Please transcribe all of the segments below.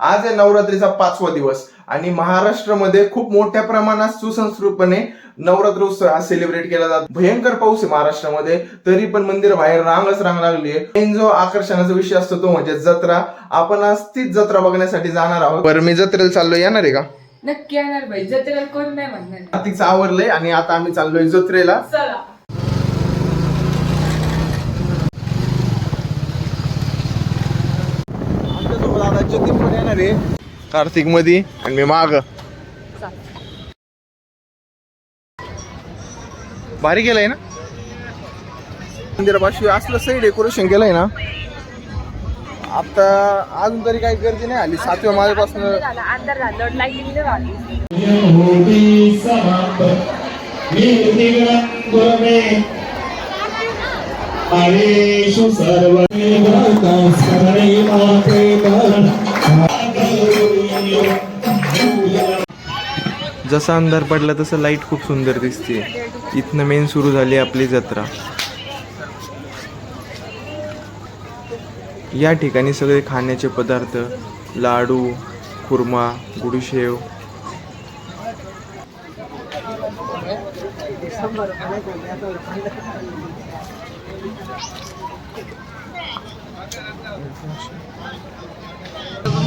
आज आहे नवरात्रीचा 5वा दिवस आणि महाराष्ट्रामध्ये खूप मोठ्या प्रमाणात सुसंस्कृतपणे नवरात्र उत्सव सेलिब्रेट केला जातो. भयंकर पाऊस आहे महाराष्ट्रामध्ये, तरी पण मंदिर बाहेर रांगच रांग लागली आहे. मेन जो आकर्षणाचा विषय असतो तो म्हणजे जत्रा. आपण आज तीच जत्रा बघण्यासाठी जाणार आहोत. बरं, मी जत्रेला चाललोय, येणार आहे का? नक्की येणार भाई, जत्रेला कोण नाही म्हणणार. तिचं आवरलंय आणि आता आम्ही चाललोय जत्रेला. चला. जतीन पण येणार आहे कार्तिक मध्ये आणि मी माग. भारी केलंय ना मंदिरापाशी, असलं सही डेकोरेशन केलंय ना. आता अजून तरी काही गर्दी नाही आली. 7व्या माळेपासून अंधार झालं, लाईटिंग झाली. जसा अंधार पडला तसं लाईट खूप सुंदर दिसते. इथनं मेन सुरू झाली आपली जत्रा. या ठिकाणी सगळे खाण्याचे पदार्थ, लाडू, खुर्मा, गुडशेव.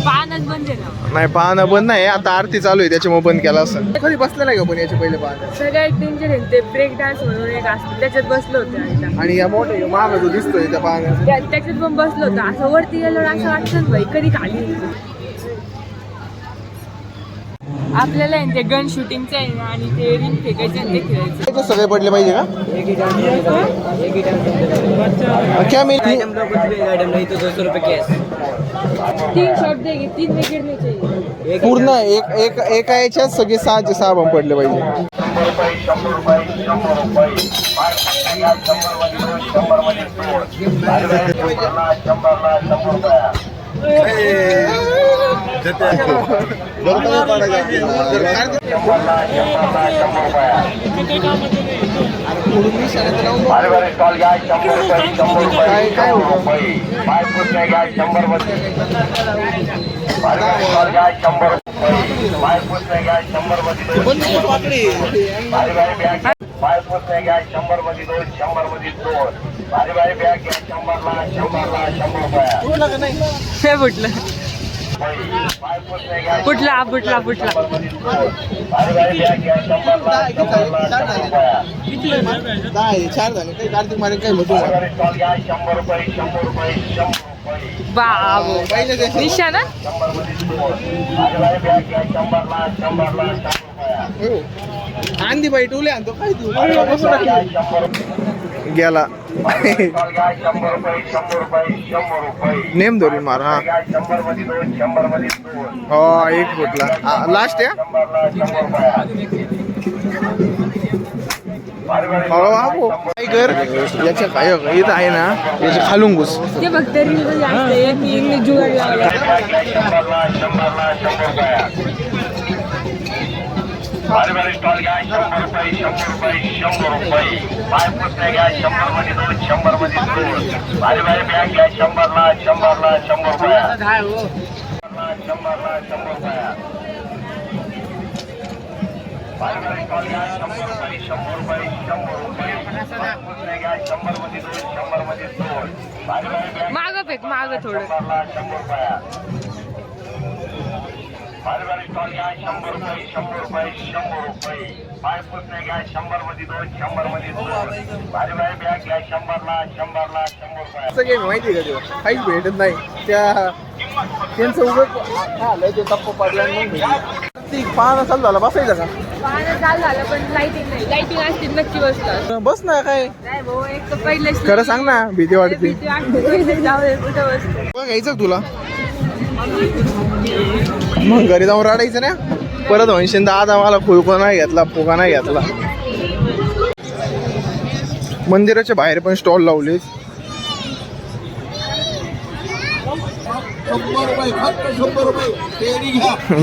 पानच बंद आहे ना. नाही, पाहणं बंद नाही, आता आरती चालू आहे त्याच्यामुळे बंद केला असं. कधी बसलं नाही का पण याच्या पहिले पाहणं? सगळ्यात डेंजर आहे ते ब्रेक डान्स म्हणून एक असतं, त्याच्यात बसलो होतं. आणि या मोठे माग जो दिसतोय त्या पाहण्यात, त्याच्यात पण बसलो होतं. असं वरती गेलो असं वाटतं भाई कधी खाली. आपल्याला आहे ते गन शूटिंगचं आहे ना, आणि ते रिंग फेकायचं आणि ते खेळायचं. सगळे पडले पाहिजे का? क्या मी 3 शॉट देगी, 3 विकेट नहीं चाहिए. पूर्ण एका याच्यात सगळे 6 बॉम्ब पडले पाहिजे. फुटला फुटला फुटला. चार झाले काही कार्तिक मारे काय होतो. बाबो निशाना. आंधी बाई टोले आणतो काय तू गेला. नेम धरून मार. हा हो, एक फुटला लास्ट या. काय कर याच्या काय इथं आहे ना, याच्या खालून घुस. ते फक्त रील मध्ये असते, एक इंग्लिश जुगाड लावला. बारी स्टॉल घ्या 100 रुपये 100 रुपये 100 रुपये. पाय पुसणे घ्या 100 मध्ये 2, 100 मध्ये 2. बारी बॅग घ्या 100ला 100ला 100 रुपया. 100ला 100 रुपया. बारी स्टॉल घ्या 100 रुपये 100 रुपये 100 रुपये. पाय पुसणे घ्या 100 मध्ये 2, 100 मध्ये 2. बारी बॅग मागं फेक, मागं थोडं. 100ला 100 रुपया. बारी स्टॉल घ्या 100 रुपये 100 रुपये 100 रुपये. पाय पुसणे घ्या 100 मध्ये 2, 100 मध्ये 2. बारी बॅग घ्या 100ला 100ला 100 रुपये. सगळे माहिती का तेव्हा काहीच भेटत नाही. त्यांचं उगत ते टप्प पडला. पाहणं चालू झालं, बसायचं का? पाहणं चालू झालं पण लाईटिंग नाही. लाईटिंग असते नक्की बसतात. बस ना काय. नाही भाऊ, एक तर पहिले खरं सांग ना, भीती वाटते. भीती वाटते. पहिले जाऊ दे, कुठं बसतो. बघ घ्यायचं तुला, मग घरी जाऊन रडायचं ना परत. म्हणशील दादा मला फुलको नाही घेतला, फुगा नाही घेतला. मंदिराच्या बाहेर पण स्टॉल लावले.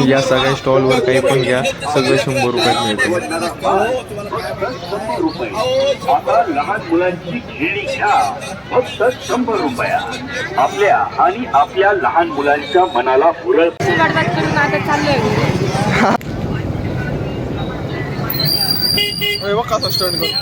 या सगळ्या स्टॉलवर काही पण घ्या, सगळं 100 रुपयात मिळतं. आता लहान मुलांची खेळणी घ्या फक्त 100 रुपया. आपल्या आणि आपल्या लहान मुलांच्या मनाला उरळ बडबड करून आता चाललोय कसा स्टंट करतो.